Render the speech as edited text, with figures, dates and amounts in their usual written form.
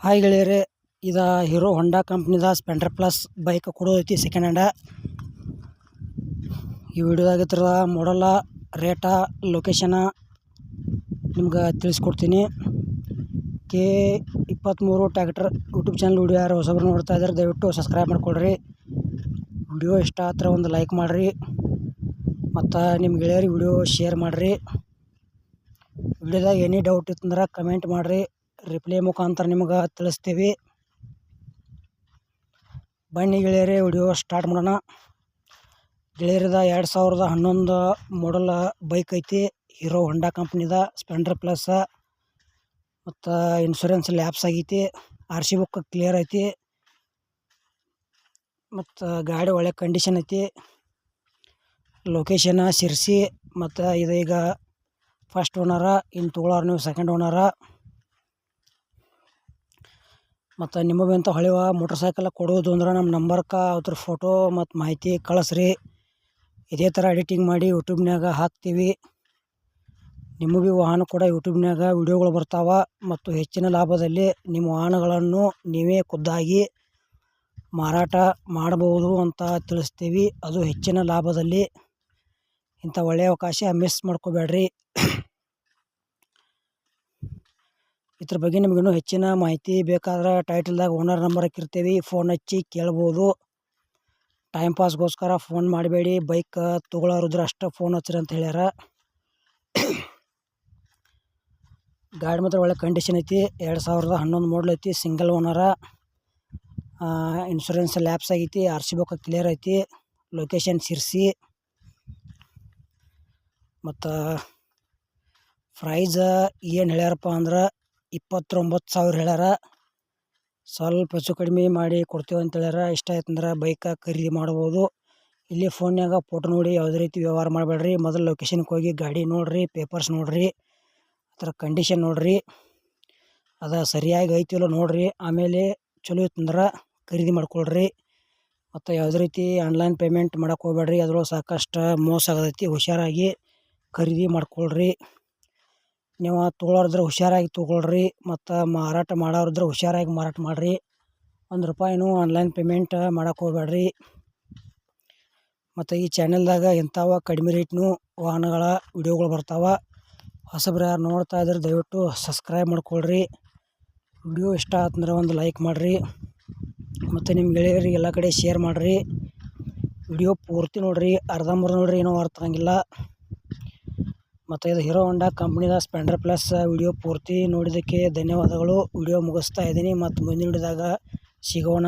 Hi ಗೆಳೆಯರೇ, ಇದು Hero Honda ಕಂಪ್ನಿದ ಸ್ಪೆಂಡರ್ ಪ್ಲಸ್ ಬೈಕ್ ಕೊಡೋದೈತಿ ಸೆಕೆಂಡ್ ಹ್ಯಾಂಡ. ಈ ವಿಡಿಯೋದಾಗ ಇದ್ರ ಮಾಡಲ್ಲ, ರೇಟ, ಲೊಕೇಶನ ನಿಮ್ಗೆ ತಿಳಿಸ್ಕೊಡ್ತೀನಿ. K23 tractor YouTube channel video ಯಾರು ಹೊಸಬ್ರು ನೋಡ್ತಾ ಇದ್ದಾರೆ ದಯವಿಟ್ಟು ಸಬ್ಸ್ಕ್ರೈಬ್ ಮಾಡ್ಕೊಳ್ರಿ. ವಿಡಿಯೋ ಇಷ್ಟ ಆದ್ರೆ ಒಂದು ಲೈಕ್ ಮಾಡಿರಿ ಮತ್ತು ನಿಮ್ಮ ಗೆಳೆಯರಿಗೆ ವಿಡಿಯೋ ಶೇರ್ ಮಾಡಿರಿ. ವಿಡಿಯೋದಾಗ ಏನೇ ಡೌಟ್ ಇತ್ತಂದ್ರೆ ಕಮೆಂಟ್ ಮಾಡಿರಿ, ರಿಪ್ಲೈ ಮುಖಾಂತರ ನಿಮ್ಗೆ ತಿಳಿಸ್ತೀವಿ. ಬನ್ನಿ ಗೆಳೆಯರೇ, ವಿಡಿಯೋ ಸ್ಟಾರ್ಟ್ ಮಾಡೋಣ. ಗೆಳೆಯರದ 2011 ಮಾಡಲ್ ಬೈಕ್ ಐತಿ, ಹೀರೋ ಹೊಂಡಾ ಕಂಪ್ನಿದ ಸ್ಪೆಂಡರ್ ಪ್ಲಸ್. ಮತ್ತು ಇನ್ಶೂರೆನ್ಸ್ ಲ್ಯಾಪ್ಸ್ ಆಗೈತಿ, RC ಬುಕ್ ಕ್ಲಿಯರ್ ಐತಿ ಮತ್ತು ಗಾಡಿ ಒಳ್ಳೆ ಕಂಡೀಷನ್ ಐತಿ. ಲೊಕೇಶನ್ ಶಿರ್ಸಿ ಮತ್ತು ಇದು ಈಗ ಫಸ್ಟ್ ಓನರ, ಇನ್ನು ತೊಗೊಳೋರು ನೀವು ಸೆಕೆಂಡ್ ಓನರ. ಮತ್ತು ನಿಮಗಂತ ಹೊಳೆವ ಮೋಟ್ರ್ ಸೈಕಲ್ ಕೊಡೋದು ಅಂದ್ರೆ ನಮ್ಮ ನಂಬರ್ಗೆ ಅದ್ರ ಫೋಟೋ ಮತ್ತು ಮಾಹಿತಿ ಕಳಿಸ್ರಿ. ಇದೇ ಥರ ಎಡಿಟಿಂಗ್ ಮಾಡಿ ಯೂಟ್ಯೂಬ್ನಾಗ ಹಾಕ್ತೀವಿ. ನಿಮಗೆ ವಾಹನ ಕೂಡ ಯೂಟ್ಯೂಬ್ನಾಗ ವಿಡಿಯೋಗಳು ಬರ್ತಾವೆ ಮತ್ತು ಹೆಚ್ಚಿನ ಲಾಭದಲ್ಲಿ ನಿಮ್ಮ ವಾಹನಗಳನ್ನು ನೀವೇ ಖುದ್ದಾಗಿ ಮಾರಾಟ ಮಾಡಬಹುದು ಅಂತ ತಿಳಿಸ್ತೀವಿ. ಅದು ಹೆಚ್ಚಿನ ಲಾಭದಲ್ಲಿ. ಇಂಥ ಒಳ್ಳೆಯ ಅವಕಾಶ ಮಿಸ್ ಮಾಡ್ಕೋಬೇಡ್ರಿ. ಇದ್ರ ಬಗ್ಗೆ ನಿಮಗಿನ್ನೂ ಹೆಚ್ಚಿನ ಮಾಹಿತಿ ಬೇಕಾದ್ರೆ ಟೈಟಲ್ದಾಗ ಓನರ್ ನಂಬರ್ ಹಾಕಿರ್ತೀವಿ, ಫೋನ್ ಹಚ್ಚಿ ಕೇಳ್ಬೋದು. ಟೈಮ್ ಪಾಸ್ಗೋಸ್ಕರ ಫೋನ್ ಮಾಡಬೇಡಿ, ಬೈಕ್ ತೊಗೊಳೋರಿದ್ರೆ ಅಷ್ಟೇ ಫೋನ್ ಹಚ್ಚಿರಿ ಅಂತ ಹೇಳ್ಯಾರ. ಗಾಡಿ ಮಾತ್ರ ಒಳ್ಳೆ ಕಂಡೀಷನ್ ಐತಿ, 2011 ಮಾಡಲ್ ಐತಿ, ಸಿಂಗಲ್ ಓನರ. ಇನ್ಶೂರೆನ್ಸ್ ಲ್ಯಾಪ್ಸ್ ಆಗೈತಿ, RC ಬುಕ್ ಕ್ಲಿಯರ್ ಐತಿ. ಲೊಕೇಶನ್ ಶಿರ್ಸಿ. ಮತ್ತು ಪ್ರೈಸ್ ಏನು ಹೇಳ್ಯಾರಪ್ಪ ಅಂದ್ರೆ 29,000 ಹೇಳ್ಯಾರ. ಸ್ವಲ್ಪ ಹೆಚ್ಚು ಕಡಿಮೆ ಮಾಡಿ ಕೊಡ್ತೀವಿ ಅಂತ ಹೇಳ್ಯಾರ. ಇಷ್ಟ ಆಯ್ತಂದ್ರೆ ಬೈಕ ಖರೀದಿ ಮಾಡ್ಬೋದು. ಇಲ್ಲಿ ಫೋನ್ಯಾಗ ಫೋಟೋ ನೋಡಿ ಯಾವುದೇ ರೀತಿ ವ್ಯವಹಾರ ಮಾಡಬೇಡ್ರಿ. ಮೊದಲು ಲೊಕೇಶನ್ಗೆ ಹೋಗಿ ಗಾಡಿ ನೋಡಿರಿ, ಪೇಪರ್ಸ್ ನೋಡಿರಿ, ಅದರ ಕಂಡೀಷನ್ ನೋಡಿರಿ, ಅದು ಸರಿಯಾಗಿ ಐತಿಲ್ಲೋ ನೋಡಿರಿ. ಆಮೇಲೆ ಚಲೋ ಇತ್ತಂದ್ರೆ ಖರೀದಿ ಮಾಡ್ಕೊಳ್ರಿ. ಮತ್ತು ಯಾವುದೇ ರೀತಿ ಆನ್ಲೈನ್ ಪೇಮೆಂಟ್ ಮಾಡೋಕೆ ಹೋಗ್ಬೇಡ್ರಿ, ಅದ್ರೊಳಗೆ ಸಾಕಷ್ಟು ಮೋಸ ಆಗತೈತಿ. ಹುಷಾರಾಗಿ ಖರೀದಿ ಮಾಡ್ಕೊಳ್ರಿ. ನೀವು ತೊಗೊಳೋರಿದ್ರೆ ಹುಷಾರಾಗಿ ತೊಗೊಳ್ರಿ ಮತ್ತು ಮಾರಾಟ ಮಾಡೋರಿದ್ರೆ ಹುಷಾರಾಗಿ ಮಾರಾಟ ಮಾಡಿರಿ. ₹1 ಆನ್ಲೈನ್ ಪೇಮೆಂಟ್ ಮಾಡೋಕೆ ಹೋಗ್ಬೇಡ್ರಿ. ಮತ್ತು ಈ ಚಾನಲ್ದಾಗ ಇಂಥವ ಕಡಿಮೆ ರೇಟ್ನು ವಾಹನಗಳ ವಿಡಿಯೋಗಳು ಬರ್ತಾವೆ. ಹೊಸಬ್ರು ಯಾರು ನೋಡ್ತಾ ಇದ್ರೆ ದಯವಿಟ್ಟು ಸಬ್ಸ್ಕ್ರೈಬ್ ಮಾಡ್ಕೊಳ್ರಿ. ವಿಡಿಯೋ ಇಷ್ಟ ಆತಂದ್ರೆ ಒಂದು ಲೈಕ್ ಮಾಡಿರಿ ಮತ್ತು ನಿಮ್ಮ ಗೆಳೆಯರಿಗೆ ಎಲ್ಲ ಕಡೆ ಶೇರ್ ಮಾಡಿರಿ. ವಿಡಿಯೋ ಪೂರ್ತಿ ನೋಡಿರಿ, ಅರ್ಧಂಬರ್ಧ ನೋಡಿರಿ, ಏನೋ ಅರ್ಥ ಆಗಂಗಿಲ್ಲ. ಮತ್ತು ಇದು ಹೀರೋ ಹೊಂಡಾ ಕಂಪ್ನಿದ ಸ್ಪೆಂಡರ್ ಪ್ಲಸ್ ವಿಡಿಯೋ ಪೂರ್ತಿ ನೋಡಿದ್ದಕ್ಕೆ ಧನ್ಯವಾದಗಳು. ವಿಡಿಯೋ ಮುಗಿಸ್ತಾ ಇದ್ದೀನಿ ಮತ್ತು ಮುಂದಿನ ವಿಡಿಯೋದಾಗ ಸಿಗೋಣ.